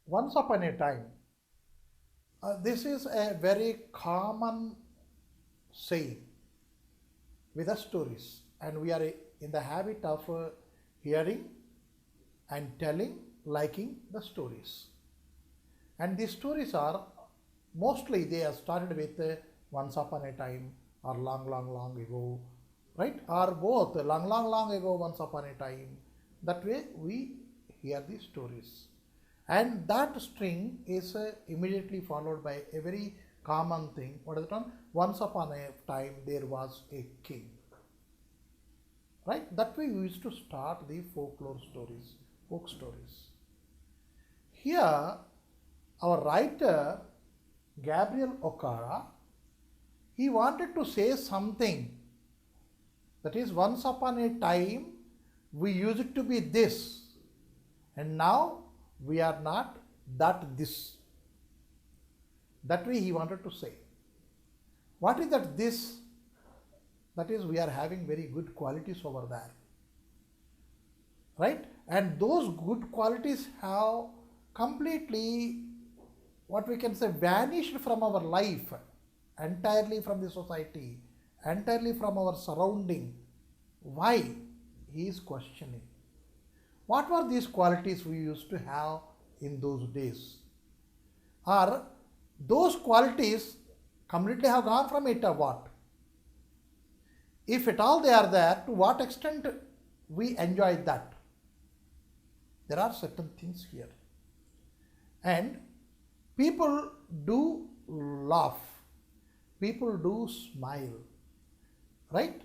Once upon a time, this is a very common saying with the stories, and we are in the habit of hearing and telling, liking the stories. And these stories are mostly they are started with once upon a time or long, long, long ago, right? Or both long, long, long ago, once upon a time. That way we hear these stories. And that string is immediately followed by a very common thing. What is the term? Once upon a time there was a king. Right? That way we used to start the folklore stories, folk stories. Here, our writer Gabriel Okara, he wanted to say something, that is, once upon a time we used to be this, and now we are not that this. That way he wanted to say. What is that this? That is, we are having very good qualities over there, right? And those good qualities have completely, what we can say, vanished from our life, entirely from the society, entirely from our surrounding. Why? He is questioning. What were these qualities we used to have in those days? Or those qualities completely have gone from it, or what? If at all they are there, to what extent we enjoy that? There are certain things here. And people do laugh, people do smile, right?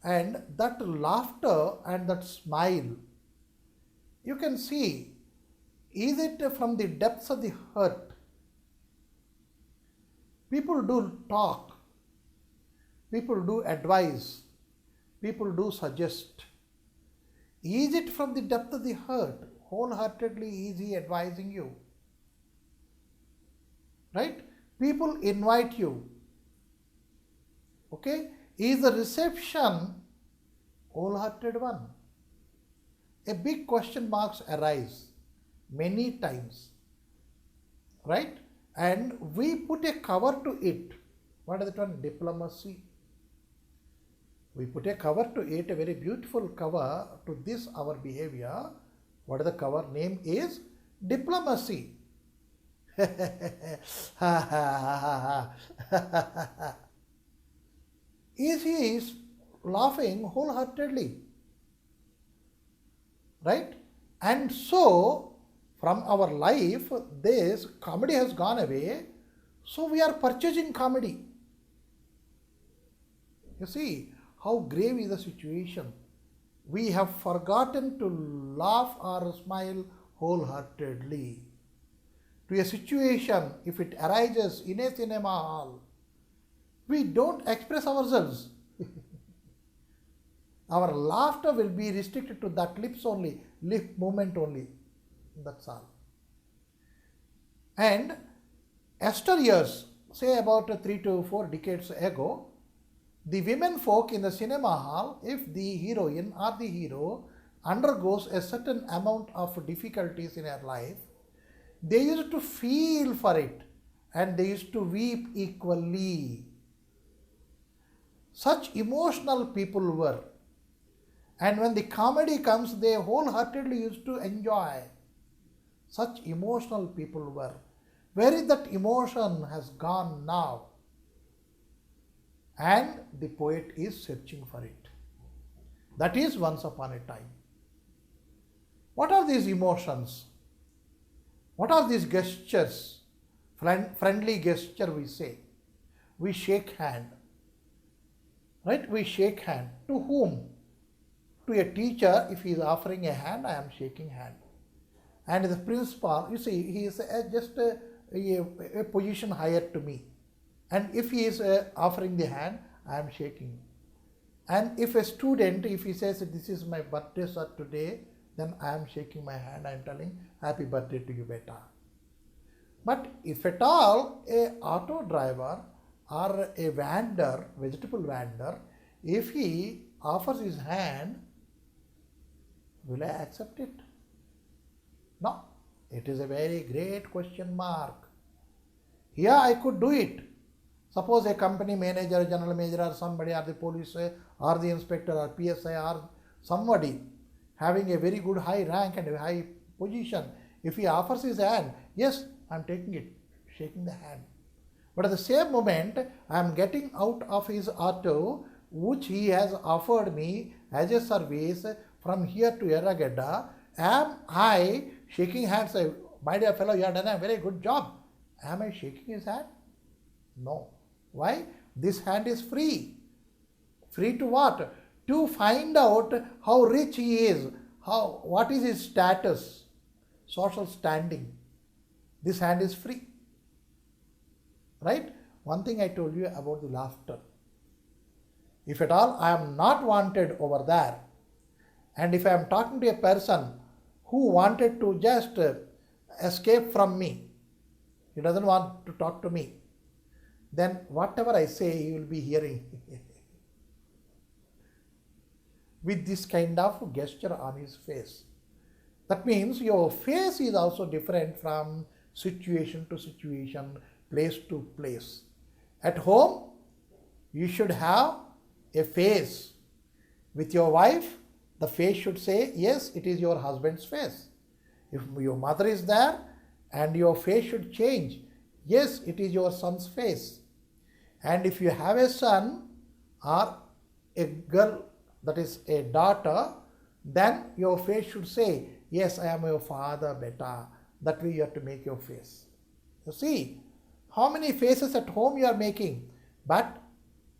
And that laughter and that smile, you can see, is it from the depths of the heart? People do talk, people do advise, people do suggest. Is it from the depth of the heart? Wholeheartedly is he advising you? Right? People invite you. Okay? Is the reception wholehearted one? A big question marks arise many times. Right? And we put a cover to it. What is it one? Diplomacy. We put a cover to it, a very beautiful cover to this our behavior. What is the cover? Name is diplomacy. Is he is laughing wholeheartedly, right? And so from our life this comedy has gone away, so we are purchasing comedy. You see how grave is the situation. We have forgotten to laugh or smile wholeheartedly. To a situation, if it arises in a cinema hall, we don't express ourselves. Our laughter will be restricted to that lips only, lip movement only. That's all. And yesteryears, say about 3 to 4 decades ago, the women folk in the cinema hall, if the heroine or the hero undergoes a certain amount of difficulties in her life, they used to feel for it and they used to weep equally. Such emotional people were. And when the comedy comes, they wholeheartedly used to enjoy. Such emotional people were. Where is that emotion has gone now? And the poet is searching for it. That is once upon a time. What are these emotions? What are these gestures? Friendly gesture we say. We shake hand. Right? We shake hand. To whom? To a teacher, if he is offering a hand, I am shaking hand. And the principal, you see, he is just a position higher to me. And if he is offering the hand, I am shaking. And if a student, if he says, this is my birthday sir today, then I am shaking my hand, I am telling, happy birthday to you, beta. But if at all a auto driver or a vendor, vegetable vendor, if he offers his hand, will I accept it? No. It is a very great question mark. Here I could do it. Suppose a company manager, general manager, or somebody, or the police, or the inspector, or PSI, or somebody having a very good high rank and a high position, if he offers his hand, yes, I am taking it, shaking the hand. But at the same moment, I am getting out of his auto, which he has offered me as a service from here to Erragadda. Am I shaking hands? Say, my dear fellow, you have done a very good job. Am I shaking his hand? No. Why? This hand is free. Free to what? To find out how rich he is, what is his status, social standing. This hand is free. Right? One thing I told you about the laughter. If at all I am not wanted over there, and if I am talking to a person who wanted to just escape from me, he doesn't want to talk to me, then whatever I say, he will be hearing with this kind of gesture on his face. That means your face is also different from situation to situation, place to place. At home, you should have a face. With your wife, the face should say, yes, it is your husband's face. If your mother is there, and your face should change, yes, it is your son's face. And if you have a son or a girl, that is a daughter, then your face should say, yes, I am your father, beta. That way you have to make your face. You see, how many faces at home you are making, but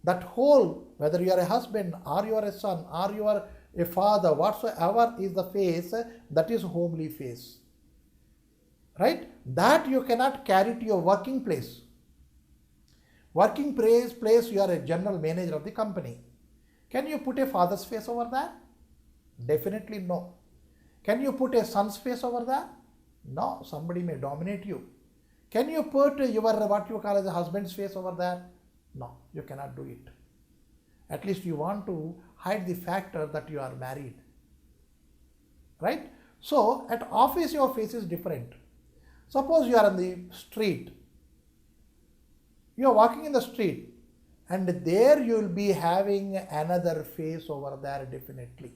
that whole, whether you are a husband or you are a son or you are a father, whatsoever is the face, that is homely face. Right? That you cannot carry to your working place. Working place, you are a general manager of the company. Can you put a father's face over there? Definitely no. Can you put a son's face over there? No, somebody may dominate you. Can you put your, what you call as a husband's face over there? No, you cannot do it. At least you want to hide the factor that you are married. Right? So, at office your face is different. Suppose you are on the street. You are walking in the street, and there you will be having another face over there definitely.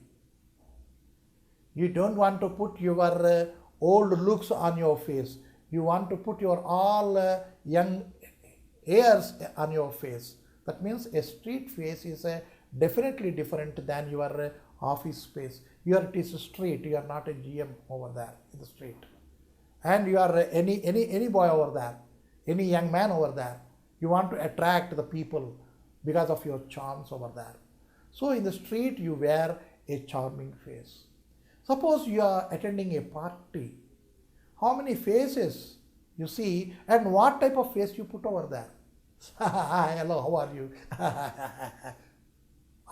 You don't want to put your old looks on your face. You want to put your all young hairs on your face. That means a street face is definitely different than your office space. Here it is a street. You are not a GM over there in the street. And you are any boy over there, any young man over there. You want to attract the people because of your charms over there. So in the street you wear a charming face. Suppose you are attending a party. How many faces you see and what type of face you put over there? Hello, how are you?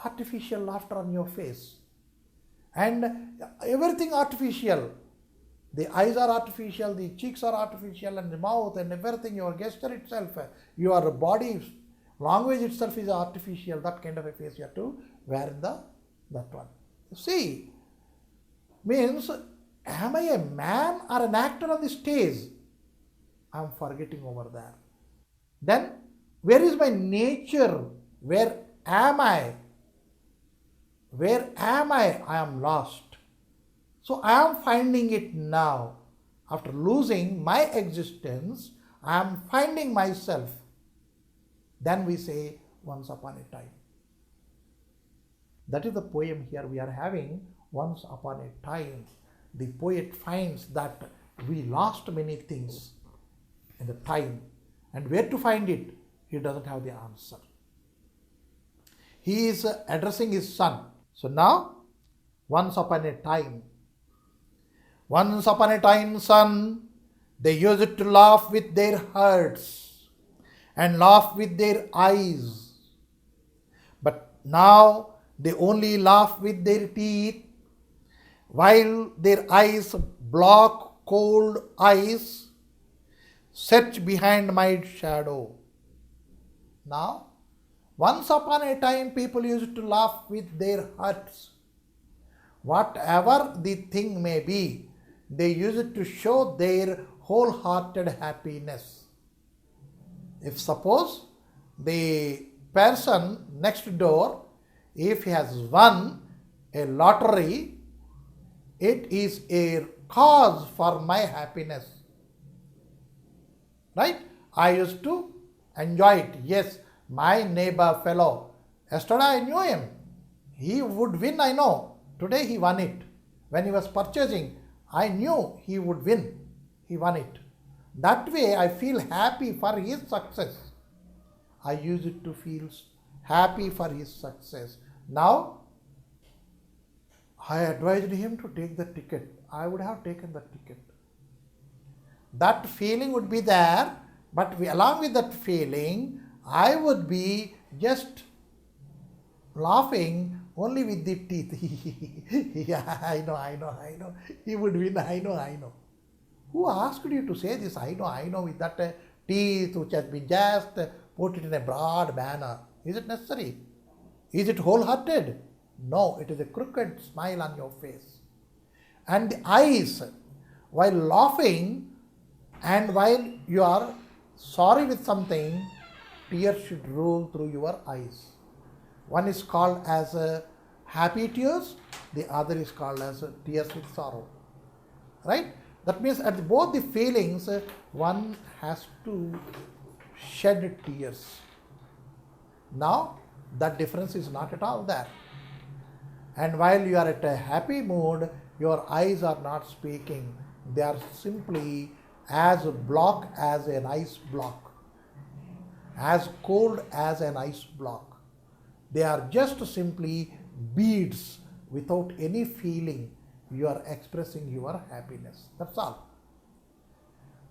Artificial laughter on your face. And everything artificial. The eyes are artificial, the cheeks are artificial, and the mouth and everything, your gesture itself, your body language itself is artificial. That kind of a face you have to wear in that one. See, means, am I a man or an actor on the stage? I am forgetting over there. Then, where is my nature? Where am I? Where am I? I am lost. So I am finding it now. After losing my existence, I am finding myself. Then we say, once upon a time. That is the poem here we are having, once upon a time. The poet finds that we lost many things in the time. And where to find it? He doesn't have the answer. He is addressing his son. So now, once upon a time. Once upon a time, son, they used to laugh with their hearts and laugh with their eyes. But now they only laugh with their teeth, while their eyes block cold eyes, search behind my shadow. Now, once upon a time, people used to laugh with their hearts. Whatever the thing may be, they use it to show their wholehearted happiness. If suppose the person next door, if he has won a lottery, it is a cause for my happiness. Right? I used to enjoy it. Yes, my neighbor fellow, yesterday I knew him. He would win, I know. Today he won it. When he was purchasing, I knew he would win. He won it. That way I feel happy for his success. I use it to feel happy for his success. Now, I advised him to take the ticket. I would have taken the ticket. That feeling would be there, but along with that feeling, I would be just laughing only with the teeth. Yeah, I know. He would win, I know. Who asked you to say this? I know, with that teeth which has been just put it in a broad manner. Is it necessary? Is it wholehearted? No, it is a crooked smile on your face. And the eyes, while laughing and while you are sorry with something, tears should roll through your eyes. One is called as happy tears, the other is called as tears with sorrow. Right? That means at both the feelings, one has to shed tears. Now, that difference is not at all there. And while you are at a happy mood, your eyes are not speaking. They are simply as black as an ice block, as cold as an ice block. They are just simply beads without any feeling. You are expressing your happiness. That's all.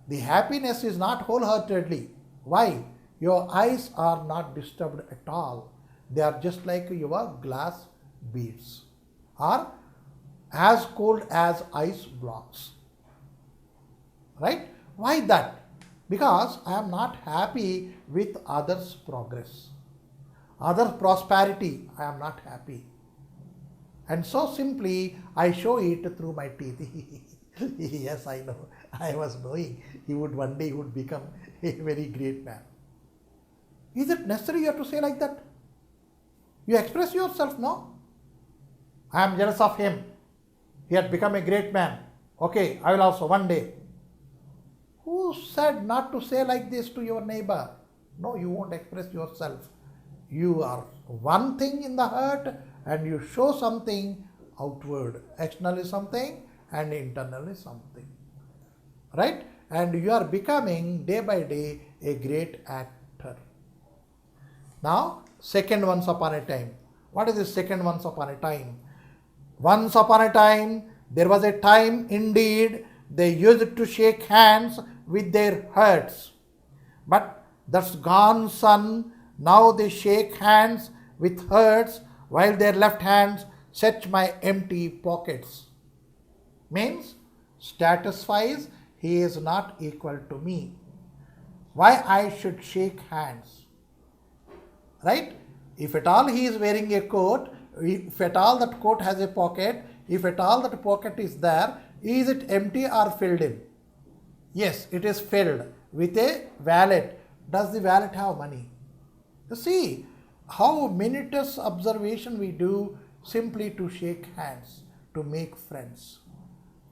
The happiness is not wholeheartedly. Why? Your eyes are not disturbed at all. They are just like your glass beads, or as cold as ice blocks. Right? Why that? Because I am not happy with others' progress. Others' prosperity, I am not happy. And so simply I show it through my teeth. Yes, I know. I was knowing he would one day become a very great man. Is it necessary you have to say like that? You express yourself, no? I am jealous of him. He had become a great man. Okay, I will also one day. Who said not to say like this to your neighbor? No, you won't express yourself. You are one thing in the heart and you show something outward. Externally something and internally something. Right? And you are becoming day by day a great actor. Now, second once upon a time. What is the second once upon a time? Once upon a time, there was a time indeed they used to shake hands with their hearts. But that's gone, son. Now they shake hands with hearts while their left hands search my empty pockets. Means, status wise, he is not equal to me. Why I should shake hands? Right? If at all he is wearing a coat, if at all that coat has a pocket, if at all that pocket is there, is it empty or filled in? Yes, it is filled with a wallet. Does the wallet have money? You see how minutious observation we do simply to shake hands, to make friends.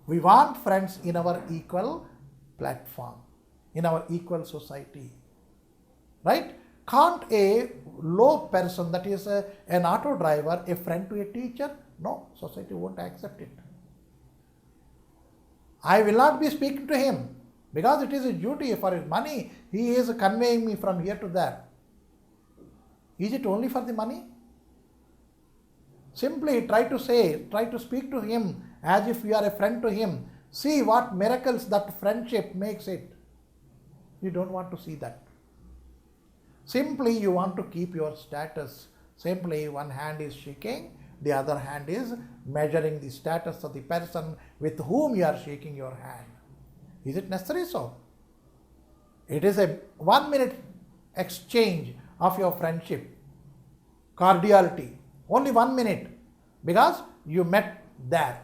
We want friends in our equal platform, in our equal society. Right? Can't a low person, that is an auto driver, a friend to a teacher? No, society won't accept it. I will not be speaking to him because it is a duty for his money. He is conveying me from here to there. Is it only for the money? Simply try to speak to him as if you are a friend to him. See what miracles that friendship makes it. You don't want to see that. Simply you want to keep your status. Simply one hand is shaking, the other hand is measuring the status of the person with whom you are shaking your hand. Is it necessary so? It is a 1 minute exchange of your friendship, cordiality. Only 1 minute because you met there.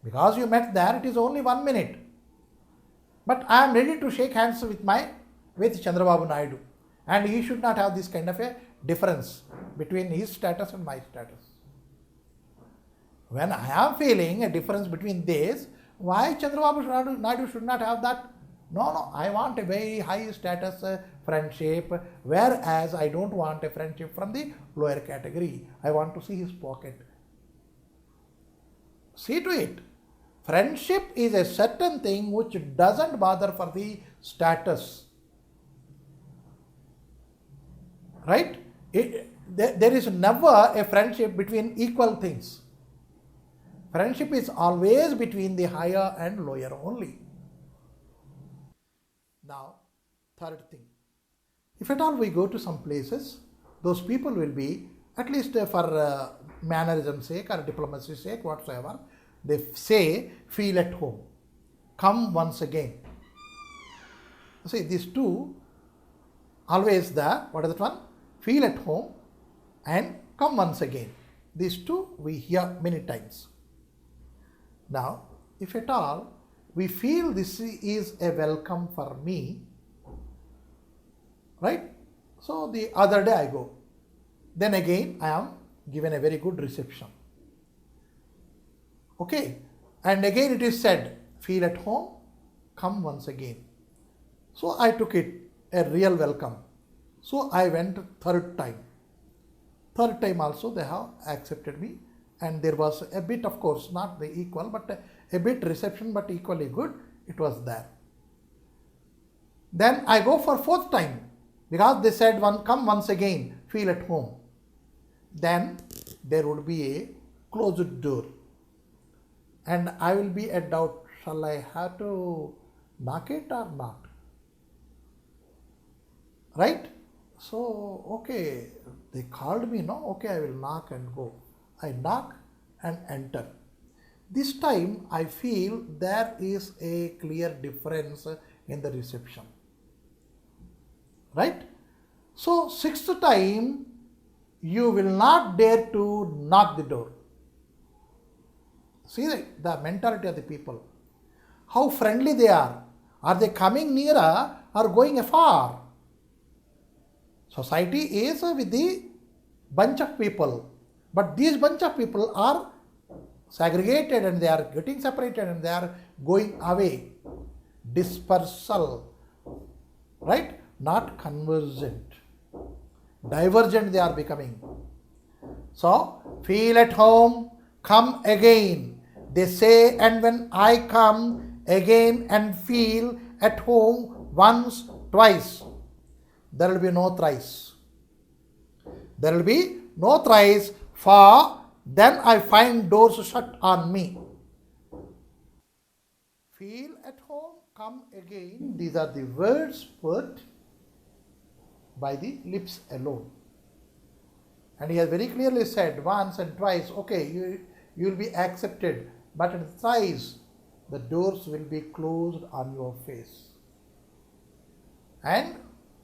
Because you met there, it is only 1 minute. But I am ready to shake hands with Chandrababu Naidu. And he should not have this kind of a difference between his status and my status. When I am feeling a difference between this, why Chandrababu Naidu should not have that? No, I want a very high status friendship, whereas I don't want a friendship from the lower category. I want to see his pocket. See to it. Friendship is a certain thing which doesn't bother for the status. Right? There is never a friendship between equal things. Friendship is always between the higher and lower only. Now, third thing. If at all we go to some places, those people will be, at least for mannerism's sake or diplomacy's sake, whatsoever, they say, feel at home. Come once again. See, these two, always what is that one? Feel at home and come once again. These two we hear many times. Now, if at all we feel this is a welcome for me, right? So the other day I go. Then again I am given a very good reception. Okay. And again it is said, feel at home, come once again. So I took it a real welcome. So I went third time. Third time also they have accepted me, and there was a bit, of course, not the equal, but a bit reception, but equally good. It was there. Then I go for fourth time because they said come once again, feel at home. Then there would be a closed door, and I will be at doubt, shall I have to knock it or not? Right? So, okay, they called me, no? Okay, I will knock and go. I knock and enter. This time I feel there is a clear difference in the reception. Right? So, sixth time, you will not dare to knock the door. See the mentality of the people. How friendly they are. Are they coming nearer or going afar? Society is with the bunch of people, but these bunch of people are segregated and they are getting separated and they are going away. Dispersal, right? Not convergent. Divergent they are becoming. So, feel at home, come again. They say, and when I come again and feel at home once, twice, there will be no thrice. There will be no thrice, for then I find doors shut on me. Feel at home, come again. These are the words put by the lips alone. And he has very clearly said once and twice, okay, you will be accepted, but thrice the doors will be closed on your face. And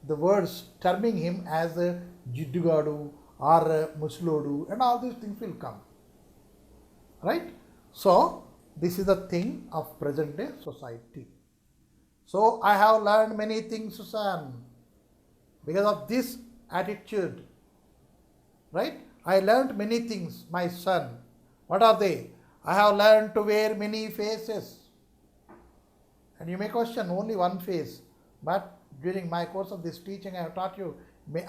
the words terming him as a Jiddugadu or a Muslodu and all these things will come. Right? So, this is the thing of present day society. So, I have learned many things, son, because of this attitude. Right? I learned many things, my son. What are they? I have learned to wear many faces. And you may question only one face, but during my course of this teaching, I have taught you,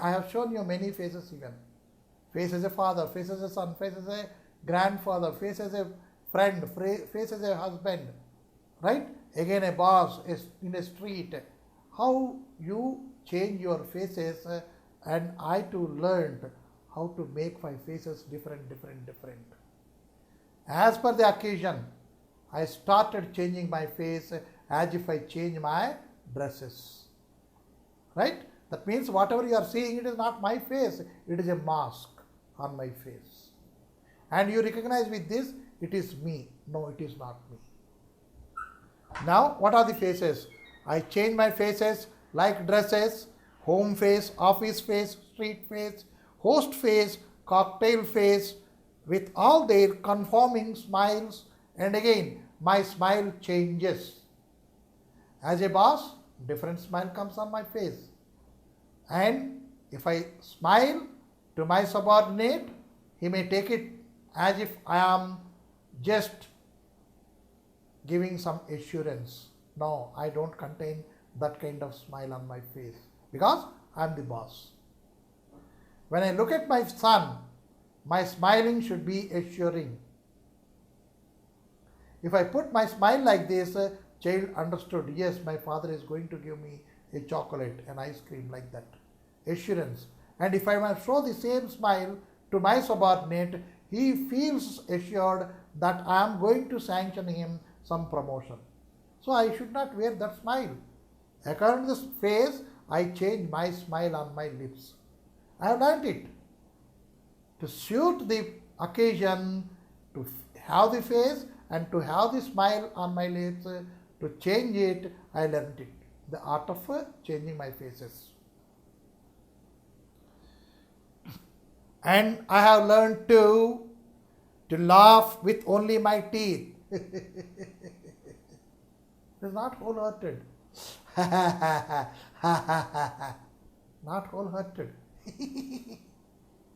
I have shown you many faces even. Face as a father, face as a son, face as a grandfather, face as a friend, face as a husband, right? Again a boss in a street. How you change your faces, and I too learned how to make my faces different. As per the occasion, I started changing my face as if I change my dresses. Right? That means whatever you are seeing, it is not my face, it is a mask on my face. And you recognize with this, it is me. No, it is not me. Now, what are the faces? I change my faces like dresses, home face, office face, street face, host face, cocktail face, with all their conforming smiles, and again my smile changes. As a boss, different smile comes on my face. And if I smile to my subordinate, he may take it as if I am just giving some assurance. No, I don't contain that kind of smile on my face because I am the boss. When I look at my son, my smiling should be assuring. If I put my smile like this, child understood, yes, my father is going to give me a chocolate, an ice cream, like that. Assurance. And if I must show the same smile to my subordinate, he feels assured that I am going to sanction him some promotion. So I should not wear that smile. According to this phase, I change my smile on my lips. I have learnt it. To suit the occasion, to have the face and to have the smile on my lips, to change it, I learnt it. The art of changing my faces. And I have learned to laugh with only my teeth. It is not wholehearted. Not wholehearted.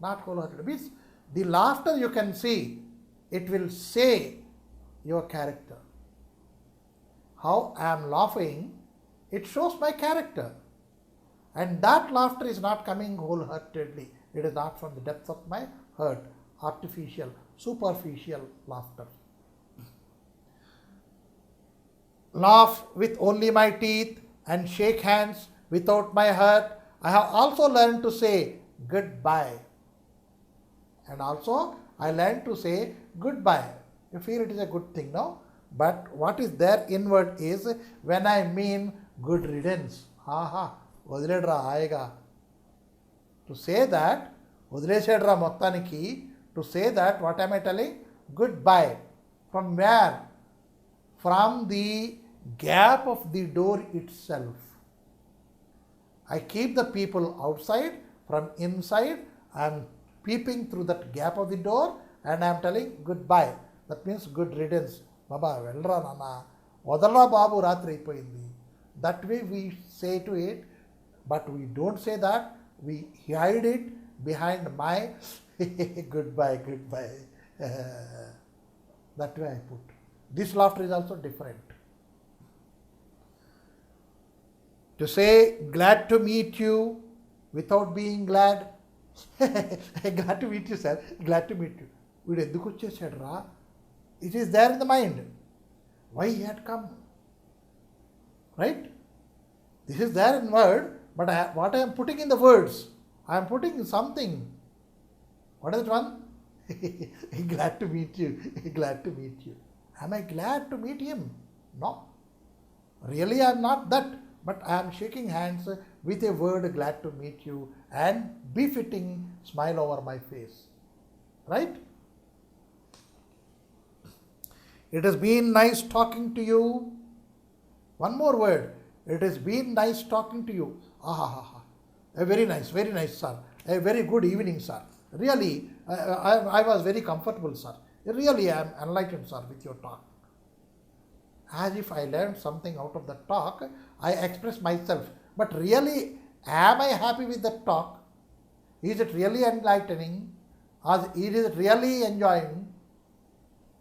Not wholehearted. Means the laughter you can see, it will say your character. How I am laughing, it shows my character. And that laughter is not coming wholeheartedly. It is not from the depth of my heart. Artificial, superficial laughter. Laugh with only my teeth and shake hands without my heart. I have also learned to say goodbye. And also I learned to say goodbye. You feel it is a good thing, no? But what is there inward is when I mean good riddance. వదిలేడ్రా హాయిగా. To say that, వదిలేసేడ్రా మొత్తానికి, to say that, what am I telling? Goodbye. From where? From the gap of the door itself. I keep the people outside, from inside, I am peeping through that gap of the door and I am telling goodbye. That means good riddance. Baba, వెళ్ళరా నాన్న, వదలరా బాబు, రాత్రి అయిపోయింది. That way we say to it, but we don't say that. We hide it behind my goodbye, goodbye. That way I put. This laughter is also different. To say glad to meet you without being glad. Glad to meet you, sir. Glad to meet you. వీడు ఎందుకు వచ్చేసాడు రా? It is there in the mind. Why he had come? Right? This is there in word, but what I am putting in the words, I am putting something. What is that one? Glad to meet you. Glad to meet you. Am I glad to meet him? No. Really I am not that, but I am shaking hands with a word glad to meet you and befitting smile over my face. Right? It has been nice talking to you. One more word. It has been nice talking to you. A very nice, sir. A very good evening, sir. Really, I was very comfortable, sir. Really, I am enlightened, sir, with your talk. As if I learned something out of the talk, I express myself. But really, am I happy with the talk? Is it really enlightening? Is it really enjoying?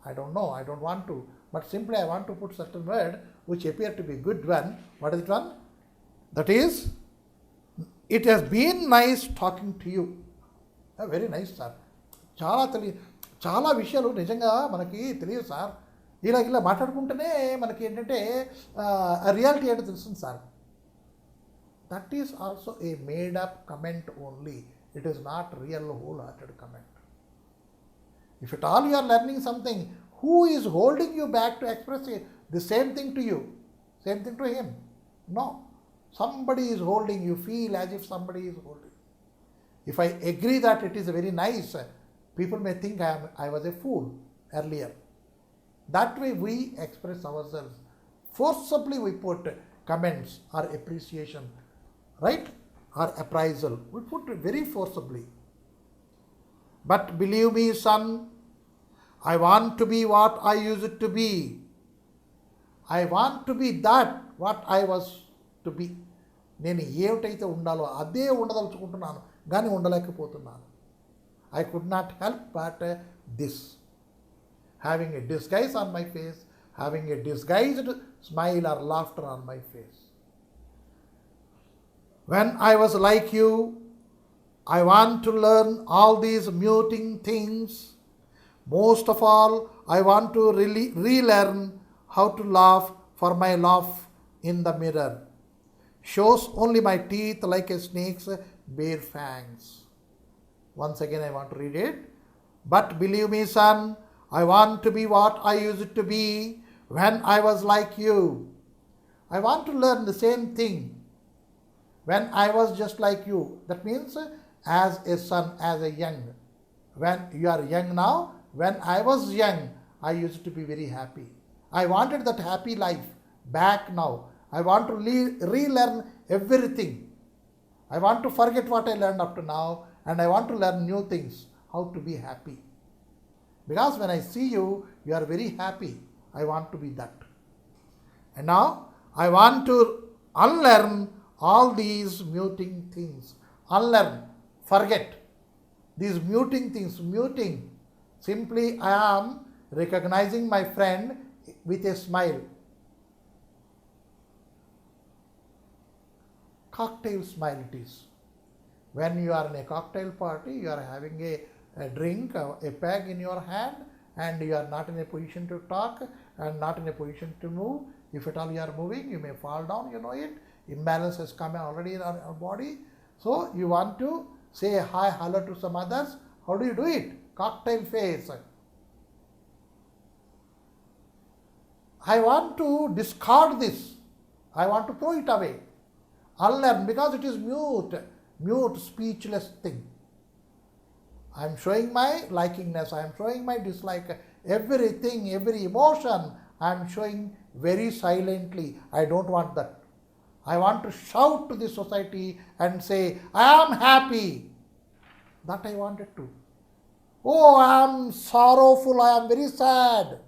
I don't know, I don't want to. But simply I want to put certain word which appear to be good one. What is it one? That is, it has been nice talking to you. Very nice, sir. చాలా విషయాలు నిజంగా మనకి తెలియదు sir. ఇలా మాట్లాడుకుంటేనే మనకి ఏంటంటే reality ఏంటో తెలుస్తుంది sir. That is also a made up comment only. It is not real wholehearted comment. If at all you are learning something, who is holding you back to express the same thing to you? Same thing to him? No. Somebody is holding, you feel as if somebody is holding. If I agree that it is very nice, people may think I was a fool earlier. That way we express ourselves. Forcibly we put comments or appreciation, right? Or appraisal. We put it very forcibly. But believe me, son, I want to be what I used to be. I want to be that what I was to be. నేను ఏమిటైతే ఉండాలో అదే ఉండదలుచుకుంటున్నాను, కానీ ఉండలేకపోతున్నాను. I could not help but this. Having a disguise on my face, having a disguised smile or laughter on my face. When I was like you, I want to learn all these muting things. Most of all, I want to relearn how to laugh, for my laugh in the mirror shows only my teeth like a snake's bare fangs. Once again, I want to read it. But believe me, son, I want to be what I used to be when I was like you. I want to learn the same thing when I was just like you. That means as a son, as a young. When you are young now, when I was young, I used to be very happy. I wanted that happy life back now. I want to relearn everything. I want to forget what I learned up to now, and I want to learn new things, how to be happy. Because when I see you, you are very happy. I want to be that. And now I want to unlearn all these muting things. Unlearn, forget these muting things. Muting, simply I am recognizing my friend with a smile. Cocktail smile it is. When you are in a cocktail party, you are having a drink, a peg in your hand, and you are not in a position to talk and not in a position to move. If at all you are moving, you may fall down, you know it. Imbalance has come already in our body. So you want to say hi, hello to some others. How do you do it? Cocktail face. I want to discard this. I want to throw it away. Unlearn, because it is mute, speechless thing. I am showing my likingness, I am showing my dislike, everything, every emotion I am showing very silently. I don't want that. I want to shout to the society and say, I am happy. That I wanted to. Oh, I am sorrowful, I am very sad,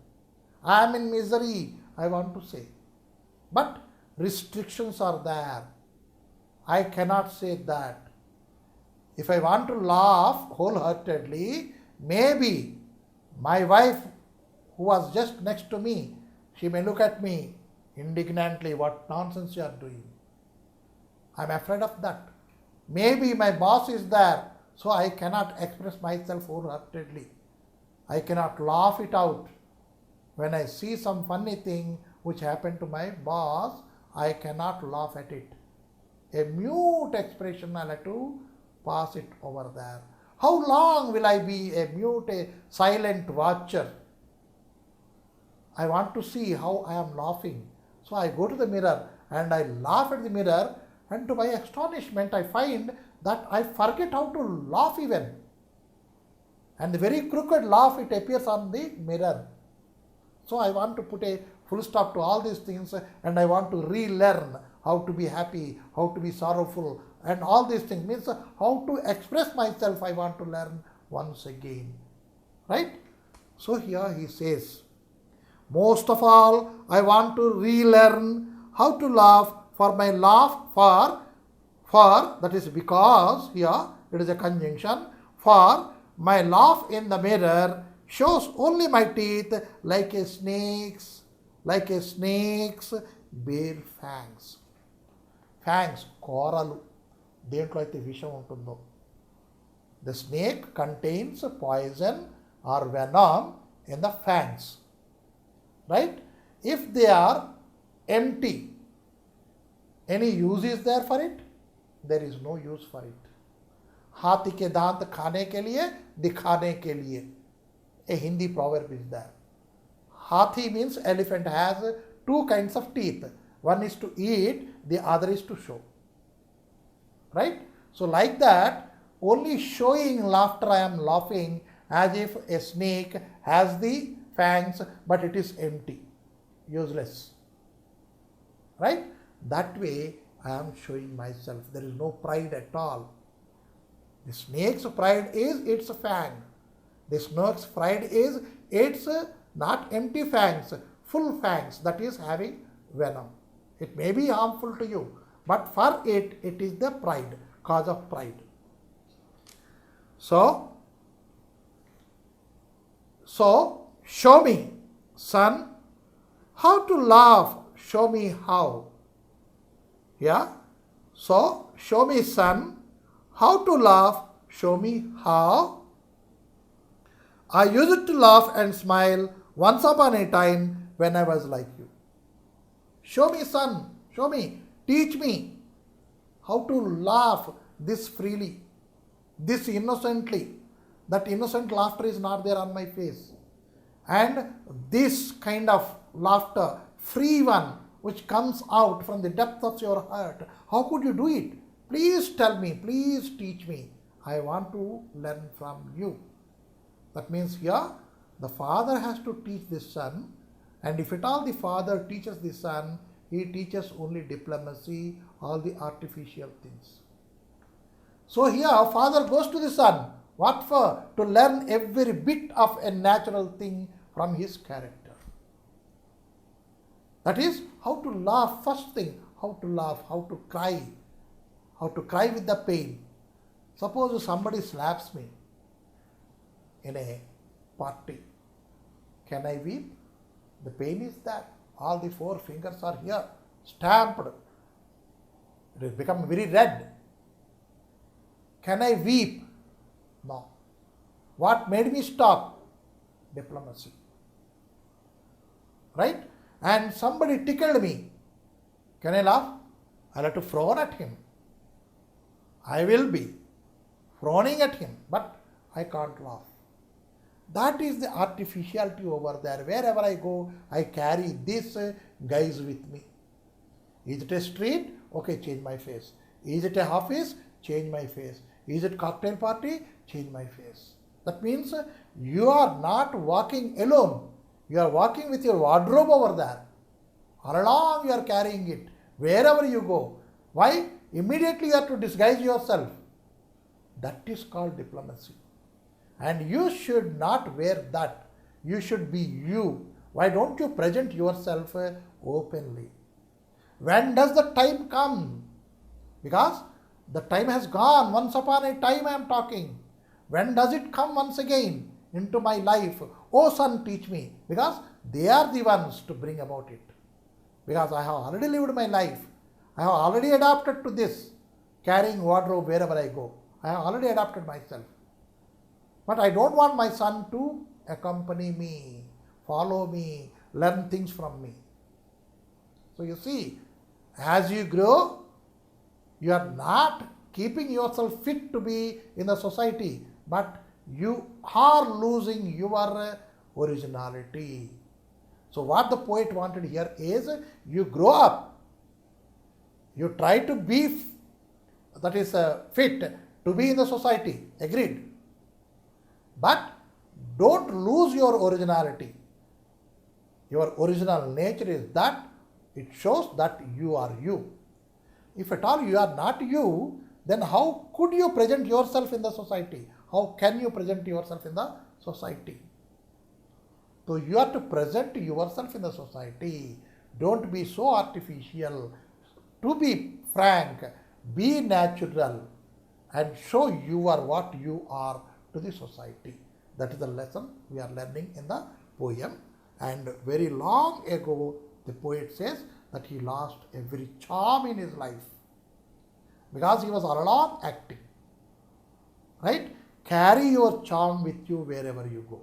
I am in misery, I want to say. But restrictions are there. I cannot say that. If I want to laugh wholeheartedly, maybe my wife, who was just next to me, she may look at me indignantly, what nonsense you are doing. I am afraid of that. Maybe my boss is there, so I cannot express myself wholeheartedly. I cannot laugh it out. When I see some funny thing which happened to my boss, I cannot laugh at it. A mute expression I like to pass it over there. How long will I be a mute, a silent watcher? I want to see how I am laughing. So I go to the mirror and I laugh at the mirror, and to my astonishment I find that I forget how to laugh even. And the very crooked laugh, it appears on the mirror. So I want to put a full stop to all these things, and I want to relearn how to be happy, how to be sorrowful, and all these things. Means how to express myself, I want to learn once again. Right? So here he says, most of all, I want to relearn how to laugh, for my laugh, for that is because here it is a conjunction, for my laugh in the mirror shows only my teeth like a snake's bare fangs. Fangs, కోరలు, దేంట్లో అయితే విషం ఉంటుందో. The snake contains poison or venom in the fangs. Right? If they are empty, any use is there for it? There is no use for it. हाथी के दांत खाने के लिए, दिखाने के लिए. A Hindi proverb is there. Hathi means elephant has two kinds of teeth. One is to eat, the other is to show. Right? So like that, only showing laughter I am laughing, as if a snake has the fangs but it is empty, useless. Right? That way I am showing myself. There is no pride at all. The snake's pride is its fang. The snake's pride is its not empty fangs, full fangs, that is having venom. It may be harmful to you, but for it, it is the pride, cause of pride. So show me, son, how to laugh, show me how. Yeah? So, show me, son, how to laugh, show me how. I used to laugh and smile once upon a time when I was like you. Show me, son, show me, teach me how to laugh this freely, this innocently. That innocent laughter is not there on my face. And this kind of laughter, free one, which comes out from the depth of your heart, how could you do it? Please tell me, please teach me. I want to learn from you. That means here, the father has to teach the son, and if at all the father teaches the son, he teaches only diplomacy, all the artificial things. So here, father goes to the son. What for? To learn every bit of a natural thing from his character. That is, how to laugh, first thing, how to laugh, how to cry with the pain. Suppose somebody slaps me in a party. Can I weep? The pain is that all the 4 fingers are here, stamped. It has become very red. Can I weep? No. What made me stop? Diplomacy. Right? And somebody tickled me. Can I laugh? I'll have to frown at him. I will be frowning at him, but I can't laugh. That is the artificiality over there. Wherever I go, I carry these guys with me. Is it a street? Okay, change my face. Is it a office? Change my face. Is it cocktail party? Change my face. That means you are not walking alone. You are walking with your wardrobe over there. All along you are carrying it. Wherever you go. Why? Immediately you have to disguise yourself. That is called diplomacy. And you should not wear that. You should be you. Why don't you present yourself openly? When does the time come? Because the time has gone. Once upon a time I am talking. When does it come once again into my life? Oh son, teach me. Because they are the ones to bring about it. Because I have already lived my life. I have already adapted to this. Carrying wardrobe wherever I go. I have already adapted myself. But I don't want my son to accompany me, follow me, learn things from me. So you see, as you grow, you are not keeping yourself fit to be in the society, but you are losing your originality. So what the poet wanted here is, you grow up, you try to be, that is fit to be in the society, agreed. But don't lose your originality. Your original nature is that it shows that you are you. If at all you are not you, then how could you present yourself in the society? How can you present yourself in the society? So you have to present yourself in the society. Don't be so artificial. To be frank, be natural and show you are what you are to the society. That is the lesson we are learning in the poem. And very long ago, the poet says that he lost every charm in his life because he was all along acting. Right? Carry your charm with you wherever you go.